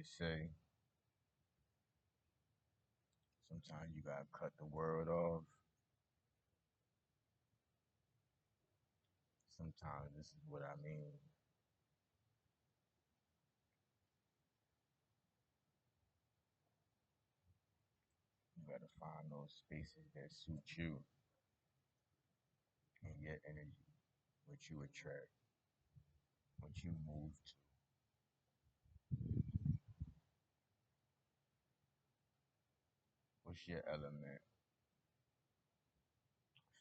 they say sometimes you gotta cut the world off. Sometimes this is what I mean. You gotta find those spaces that suit you and your energy, what you attract, what you move to. What's your element?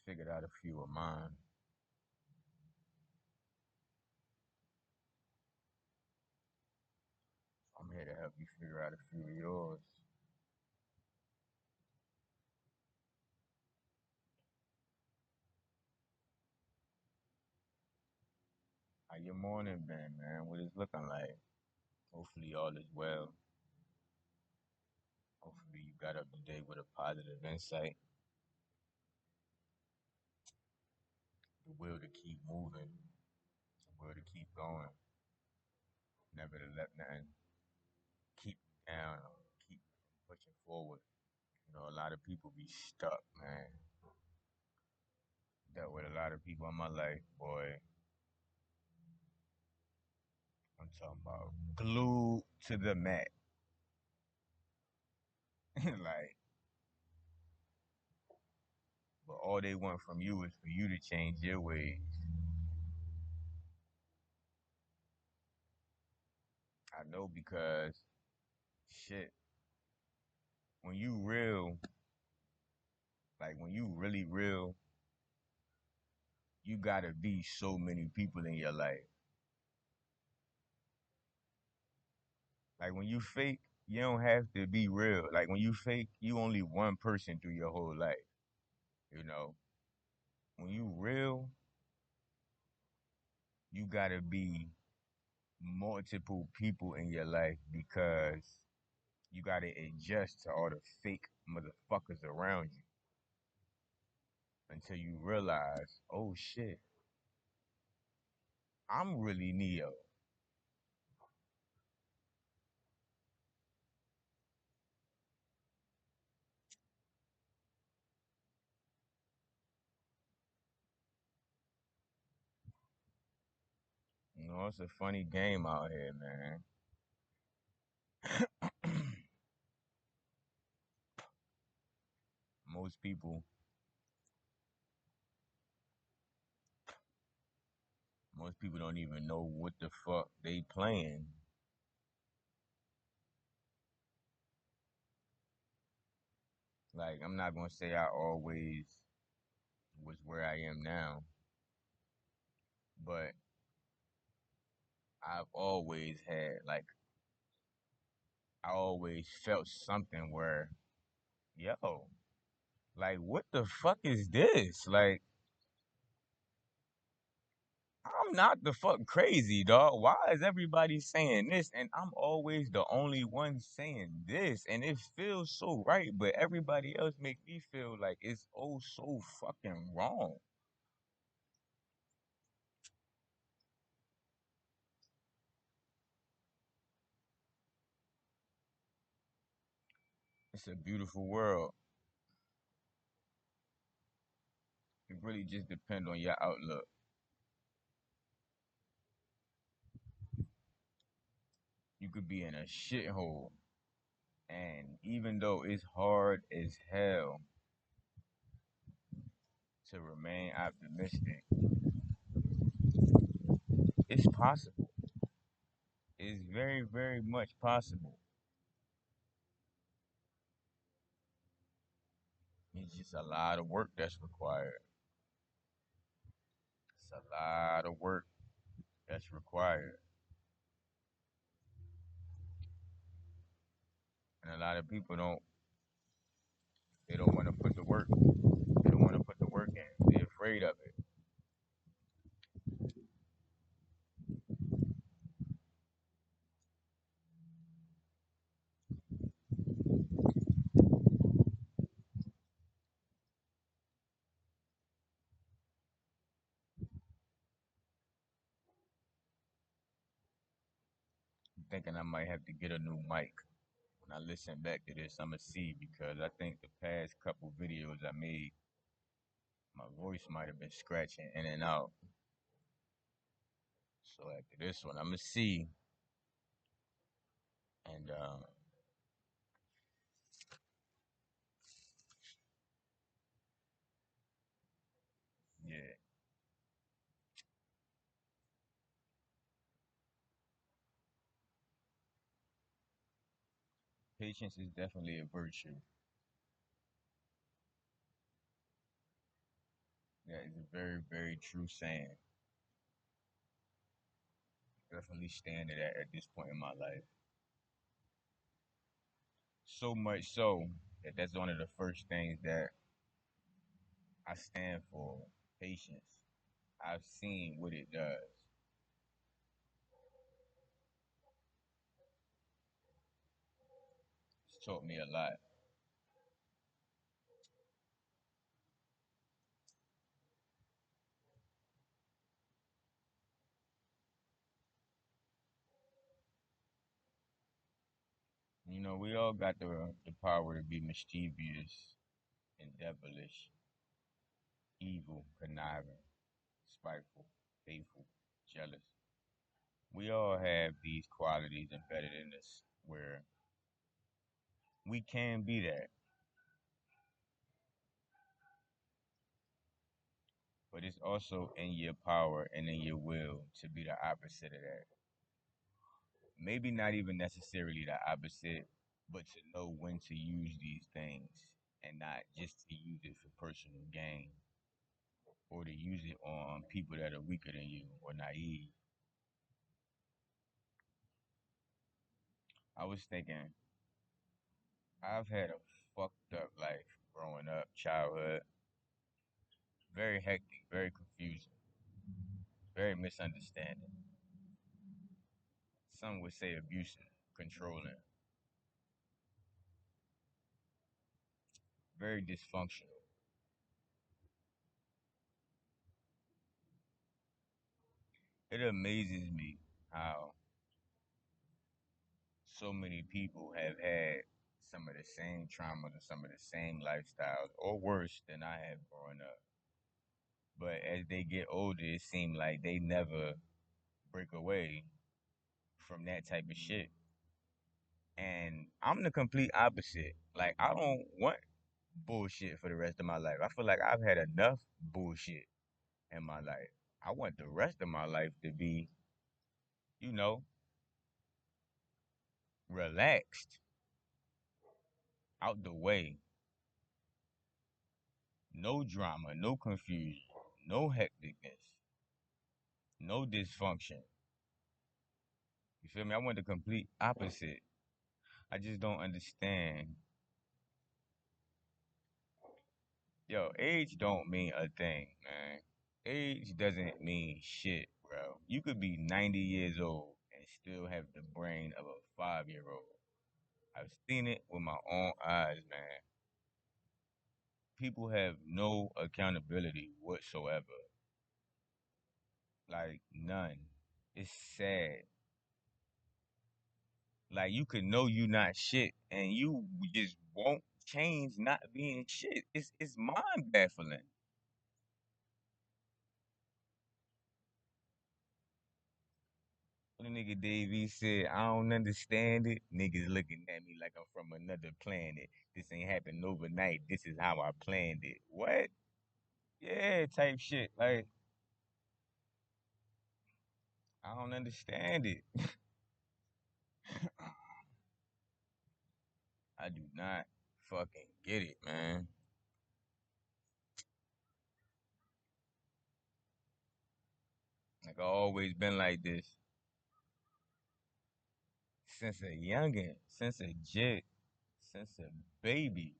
Figured out a few of mine. I'm here to help you figure out a few of yours. How your morning been, man? What it's looking like? Hopefully all is well. Hopefully you got up today with a positive insight, the will to keep moving, the will to keep going, never to let nothing keep you down or keep you from pushing forward. You know, a lot of people be stuck, man. Dealt with a lot of people in my life, boy. I'm talking about glued to the mat. Like, but all they want from you is for you to change your ways. I know because shit, when you real, like when you really real, you gotta be so many people in your life. Like when you fake, you don't have to be real. Like when you fake, you only one person through your whole life. You know, when you real, you gotta be multiple people in your life because you gotta adjust to all the fake motherfuckers around you until you realize, oh shit, I'm really Neo. You know, it's a funny game out here, man. most people, most people don't even know what the fuck they playing. Like, I'm not gonna say I always was where I am now, but I've always had, like, I always felt something where, yo, like, what the fuck is this? Like, I'm not the fuck crazy, dog. Why is everybody saying this? And I'm always the only one saying this. And it feels so right, but everybody else make me feel like it's oh so fucking wrong. It's a beautiful world. It really just depends on your outlook. You could be in a shithole. And even though it's hard as hell to remain optimistic, it's possible. It's very, very much possible. It's just a lot of work that's required. It's a lot of work that's required. And a lot of people they don't want to put the work. They don't want to put the work in. They're afraid of it. thinking I might have to get a new mic. When I listen back to this, I'ma see because I think the past couple videos I made, my voice might have been scratching in and out. So after this one, I'ma see, and yeah, patience is definitely a virtue. That is a very, very true saying. Definitely stand it at this point in my life. So much so that that's one of the first things that I stand for. Patience. I've seen what it does. It's taught me a lot. You know, we all got the power to be mischievous and devilish, evil, conniving, spiteful, hateful, jealous. We all have these qualities embedded in us where we can be that, but it's also in your power and in your will to be the opposite of that. Maybe not even necessarily the opposite, but to know when to use these things and not just to use it for personal gain or to use it on people that are weaker than you or naive. I was thinking, I've had a fucked up life growing up, childhood, very hectic, very confusing, very misunderstanding. Some would say abusive, controlling, very dysfunctional. It amazes me how so many people have had some of the same traumas and some of the same lifestyles, or worse than I have growing up. But as they get older, it seems like they never break away from that type of shit. And I'm the complete opposite. Like, I don't want bullshit for the rest of my life. I feel like I've had enough bullshit in my life. I want the rest of my life to be, you know, relaxed, out the way, no drama, no confusion, no hecticness, no dysfunction. You feel me? I want the complete opposite. I just don't understand. Yo, age don't mean a thing, man. Age doesn't mean shit, bro. You could be 90 years old and still have the brain of a 5-year old. I've seen it with my own eyes, man. People have no accountability whatsoever. Like, none. It's sad. Like, you could know you not shit and you just won't change not being shit. It's mind baffling. The nigga Davey said, I don't understand it. Niggas looking at me like I'm from another planet. This ain't happened overnight. This is how I planned it. What? Yeah, type shit. Like, I don't understand it. I do not fucking get it, man. Like, I always been like this since a youngin', since a jit, since a baby.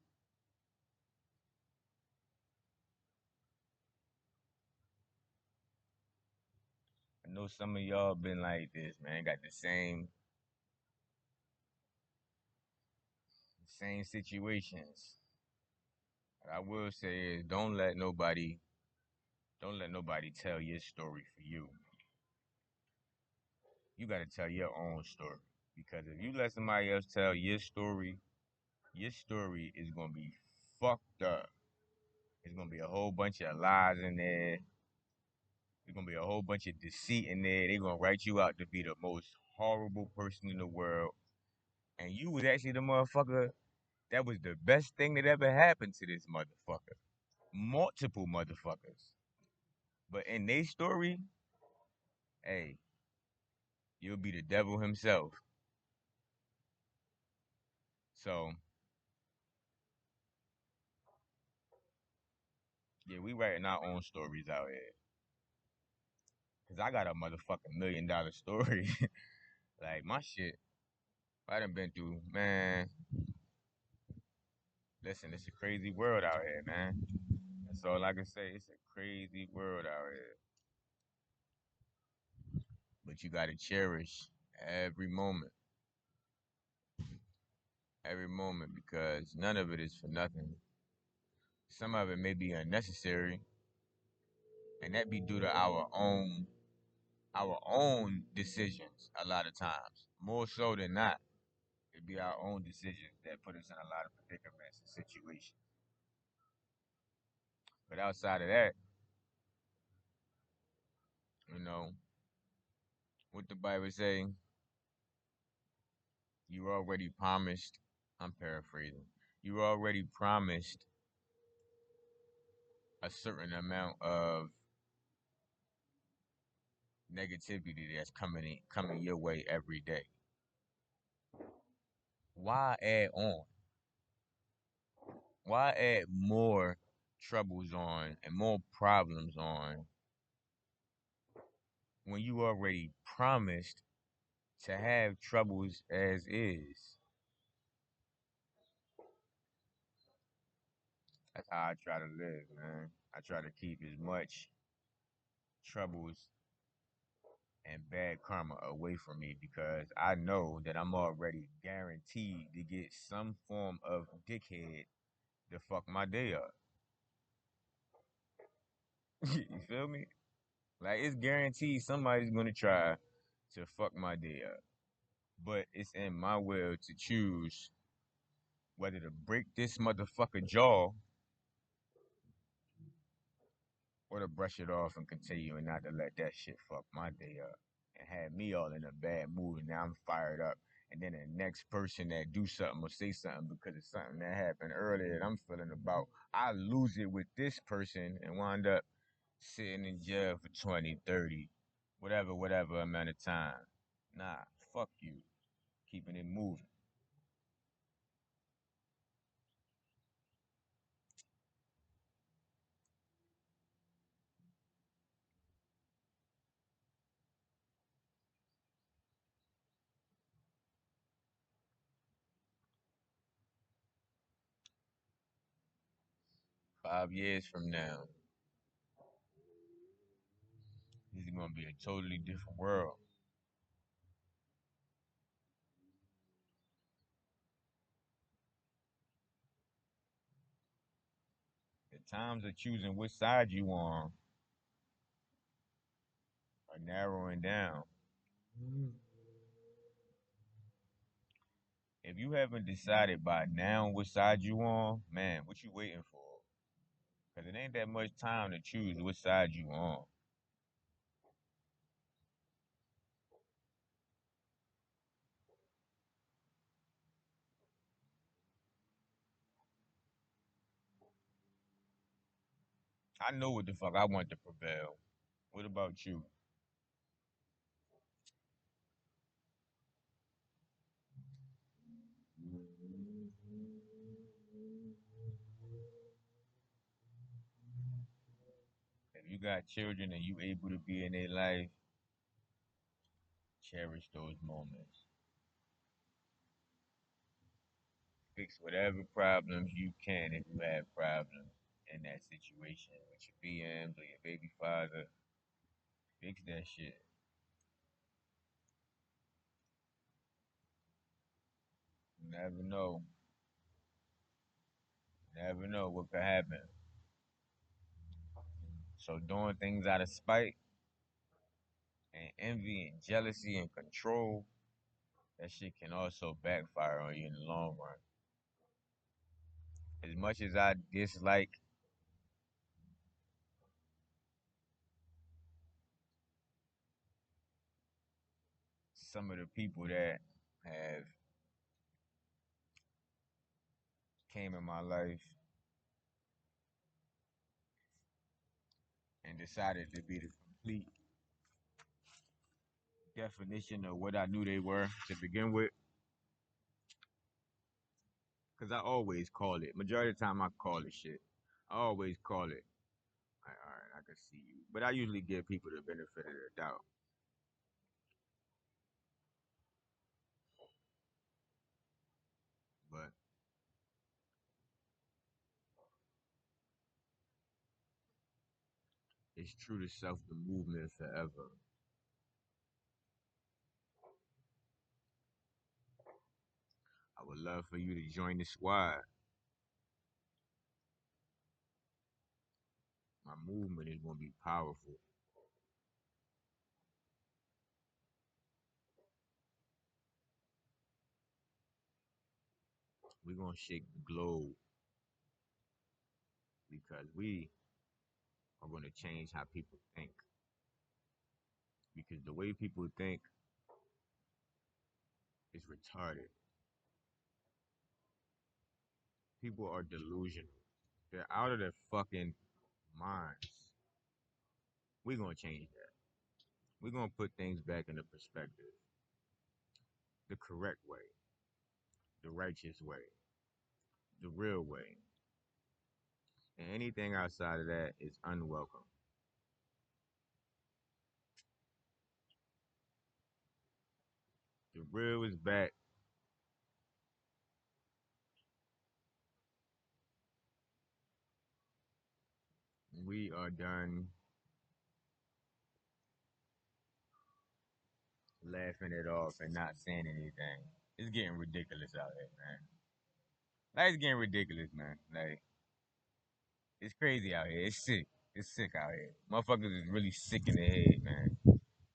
I know some of y'all been like this, man. Got the same situations. What I will say is don't let nobody tell your story for you. You gotta tell your own story. Because if you let somebody else tell your story is gonna be fucked up. It's gonna be a whole bunch of lies in there. There's gonna be a whole bunch of deceit in there. They're gonna write you out to be the most horrible person in the world. And you was actually the motherfucker that was the best thing that ever happened to this motherfucker. Multiple motherfuckers. But in their story, hey, you'll be the devil himself. So, yeah, we writing our own stories out here. Cause I got a motherfucking $1 million story. Like my shit, I done been through, man. Listen, it's a crazy world out here, man. That's all I can say. It's a crazy world out here. But you gotta cherish every moment. Every moment because none of it is for nothing. Some of it may be unnecessary, and that be due to our own decisions a lot of times. More so than not. It be our own decisions that put us in a lot of predicaments and situations. But outside of that, you know, what the Bible say, you already promised, I'm paraphrasing, you already promised a certain amount of negativity that's coming your way every day. Why add on? Why add more troubles on and more problems on when you already promised to have troubles as is? That's how I try to live, man. I try to keep as much troubles and bad karma away from me because I know that I'm already guaranteed to get some form of dickhead to fuck my day up. You feel me? Like it's guaranteed somebody's gonna try to fuck my day up. But it's in my will to choose whether to break this motherfucker jaw or to brush it off and continue and not to let that shit fuck my day up and have me all in a bad mood and now I'm fired up. And then the next person that do something or say something because of something that happened earlier that I'm feeling about, I lose it with this person and wind up sitting in jail for 20, 30, whatever amount of time. Nah, fuck you. Keeping it moving. 5 years from now, this is gonna be a totally different world. The times of choosing which side you on are narrowing down. If you haven't decided by now which side you on, man, what you waiting for? Cause it ain't that much time to choose which side you on. I know what the fuck I want to prevail. What about you? If you got children and you able to be in their life, cherish those moments. Fix whatever problems you can if you have problems in that situation with your BMs or your baby father. Fix that shit. You never know. Never know what could happen. So doing things out of spite and envy and jealousy and control, that shit can also backfire on you in the long run. As much as I dislike some of the people that have came in my life and decided to be the complete definition of what I knew they were to begin with, because I always call it. Majority of the time, I call it shit. I always call it. All right, I can see you, but I usually give people the benefit of the doubt. But it's true to self, the movement forever. I would love for you to join the squad. My movement is gonna be powerful. We're gonna shake the globe because we are gonna change how people think. Because the way people think is retarded. People are delusional. They're out of their fucking minds. We're gonna change that. We're gonna put things back into perspective. The correct way, the righteous way, the real way. And anything outside of that is unwelcome. The real is back. We are done laughing it off and not saying anything. It's getting ridiculous out here, man. Like, it's getting ridiculous, man. Like, it's crazy out here. It's sick. It's sick out here. Motherfuckers is really sick in the head, man.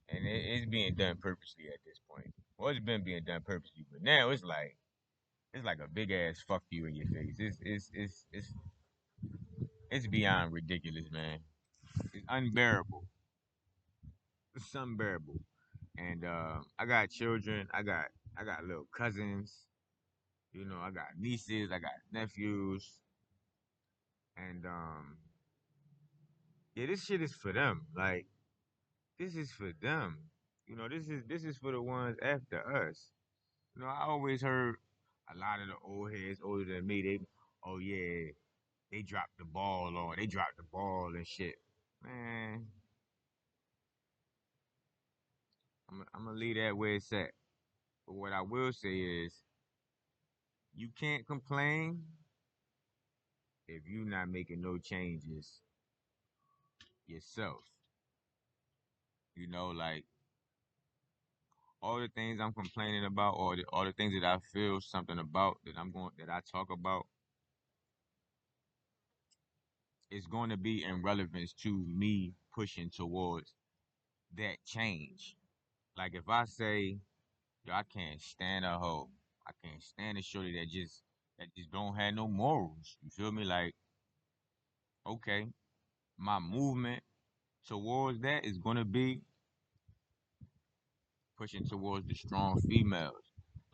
And it's being done purposely at this point. Well, it's been being done purposely, but now it's like a big ass fuck you in your face. It's beyond ridiculous, man. It's unbearable. It's unbearable. And I got children. I got little cousins. You know, I got nieces. I got nephews. And yeah, this shit is for them. Like, this is for them. You know, this is for the ones after us. You know, I always heard a lot of the old heads older than me. They, oh yeah, they dropped the ball or they dropped the ball and shit. Man, I'm gonna leave that where it's at. But what I will say is, you can't complain if you're not making no changes yourself. You know, like all the things I'm complaining about, or all the things that I feel something about that I talk about, is going to be in relevance to me pushing towards that change. Like if I say, yo, I can't stand a hoe, I can't stand a shorty that just don't have no morals. You feel me? Like, okay, my movement towards that is gonna be pushing towards the strong females.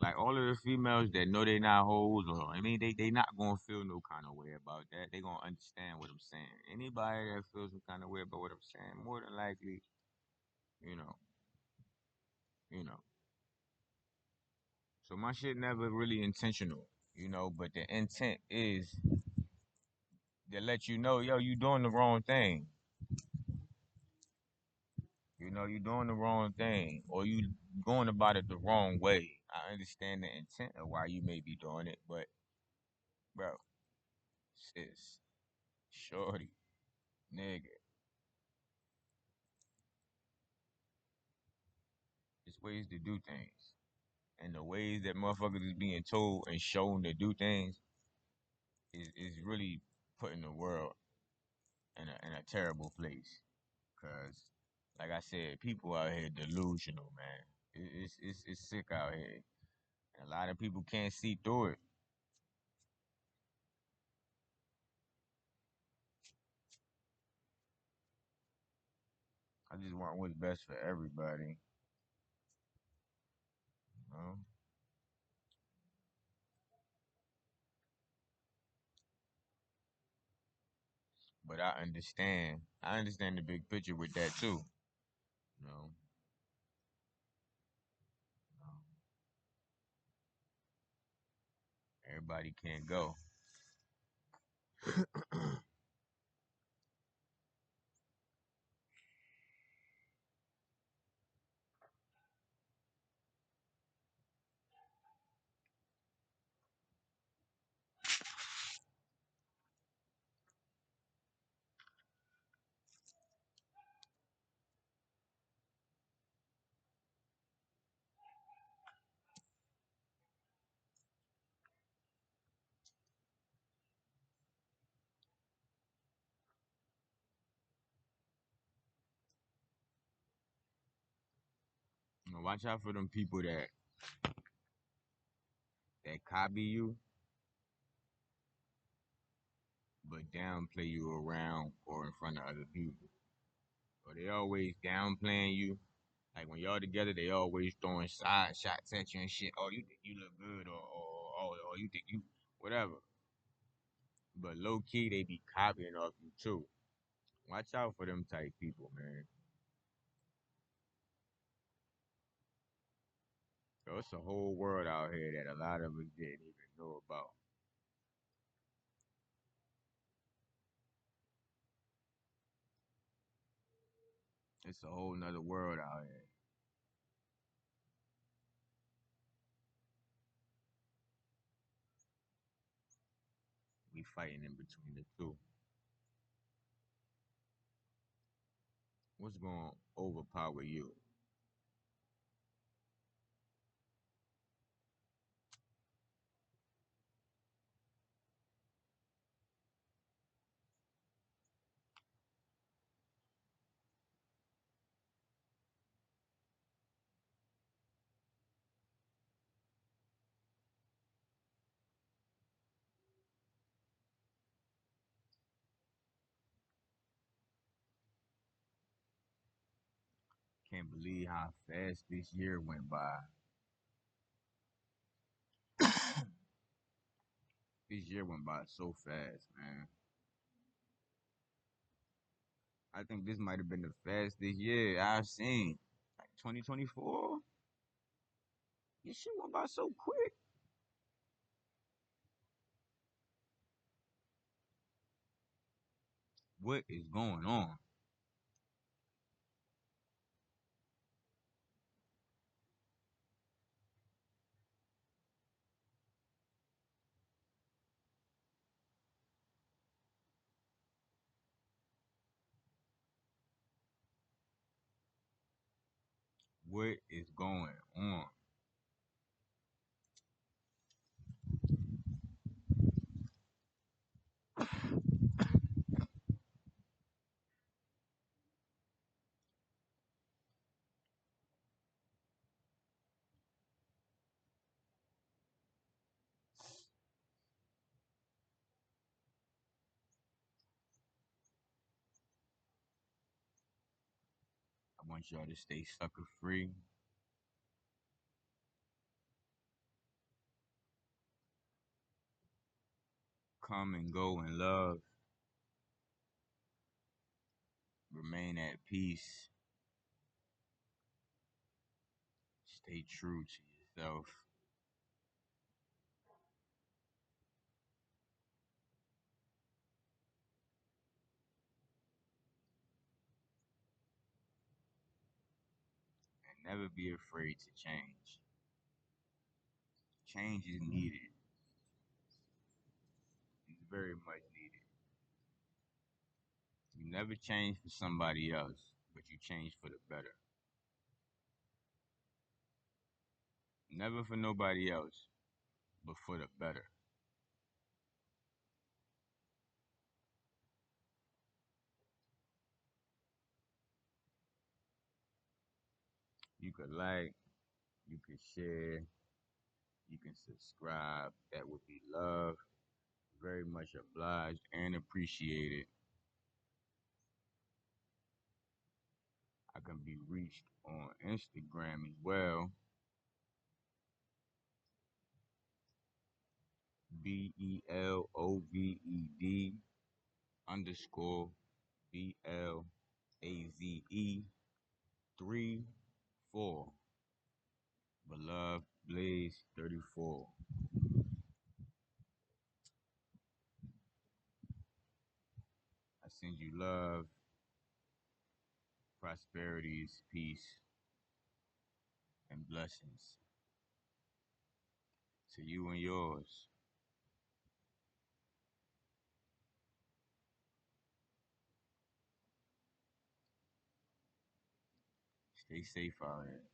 Like all of the females that know they not hoes, or I mean, they not gonna feel no kind of way about that. They gonna understand what I'm saying. Anybody that feels some kind of way about what I'm saying, more than likely, you know, you know. So my shit never really intentional, but the intent is to let you know, yo, you doing the wrong thing. You doing the wrong thing, or you going about it the wrong way. I understand the intent of why you may be doing it, but bro, sis, shorty, nigga, it's ways to do things. And the ways that motherfuckers is being told and shown to do things is really putting the world in a terrible place. Cause, like I said, people out here delusional, man. It's sick out here. And a lot of people can't see through it. I just want what's best for everybody. You know? But I understand. I understand the big picture with that too. You know? Everybody can't go. You know, watch out for them people that copy you, but downplay you around or in front of other people. Or they always downplaying you. Like when y'all together, they always throwing side shots at you and shit. Oh, you think you look good, or you think you whatever. But low key, they be copying off you too. Watch out for them type people, man. So it's a whole world out here that a lot of us didn't even know about. It's a whole nother world out here. We fighting in between the two. What's going to overpower you? Can't believe how fast this year went by. This year went by so fast, man. I think this might have been the fastest year I've seen. Like 2024, this shit went by so quick. What is going on? What is going on? I want y'all to stay sucker free. Come and go in love. Remain at peace. Stay true to yourself. And never be afraid to change. Change is needed. It's very much needed. You never change for somebody else, but you change for the better. Never for nobody else, but for the better. You could like, you could share, You can subscribe. That would be love. Very much obliged and appreciated. I can be reached on Instagram as well. BELOVED underscore BLAZE 34. Beloved Blaze 34. I send you love, prosperities, peace, and blessings to you and yours. Stay safe out here.